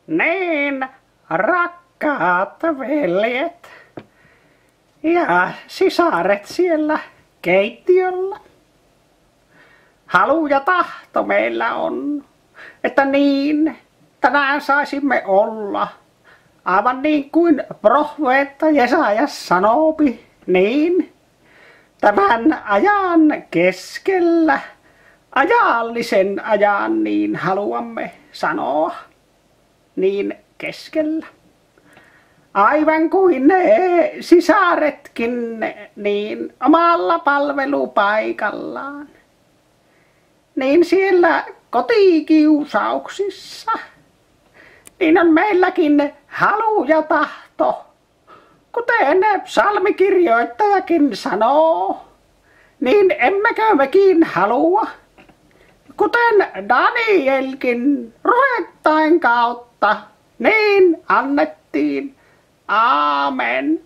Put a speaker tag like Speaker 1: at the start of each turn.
Speaker 1: Niin, rakkaat veljet ja sisaret siellä keittiöllä. Halu ja tahto meillä on, että niin tänään saisimme olla. Aivan niin kuin profeetta Jesajas sanoopi, niin tämän ajan keskellä, ajallisen ajan niin haluamme sanoa, niin keskellä. Aivan kuin ne sisaretkin niin omalla palvelupaikallaan, niin siellä kotikiusauksissa, niin on meilläkin halu ja tahto, kuten psalmikirjoittajakin sanoo, niin emmekö mekin halua, kuten Danielkin profeettain kautta, niin annettiin. Aamen.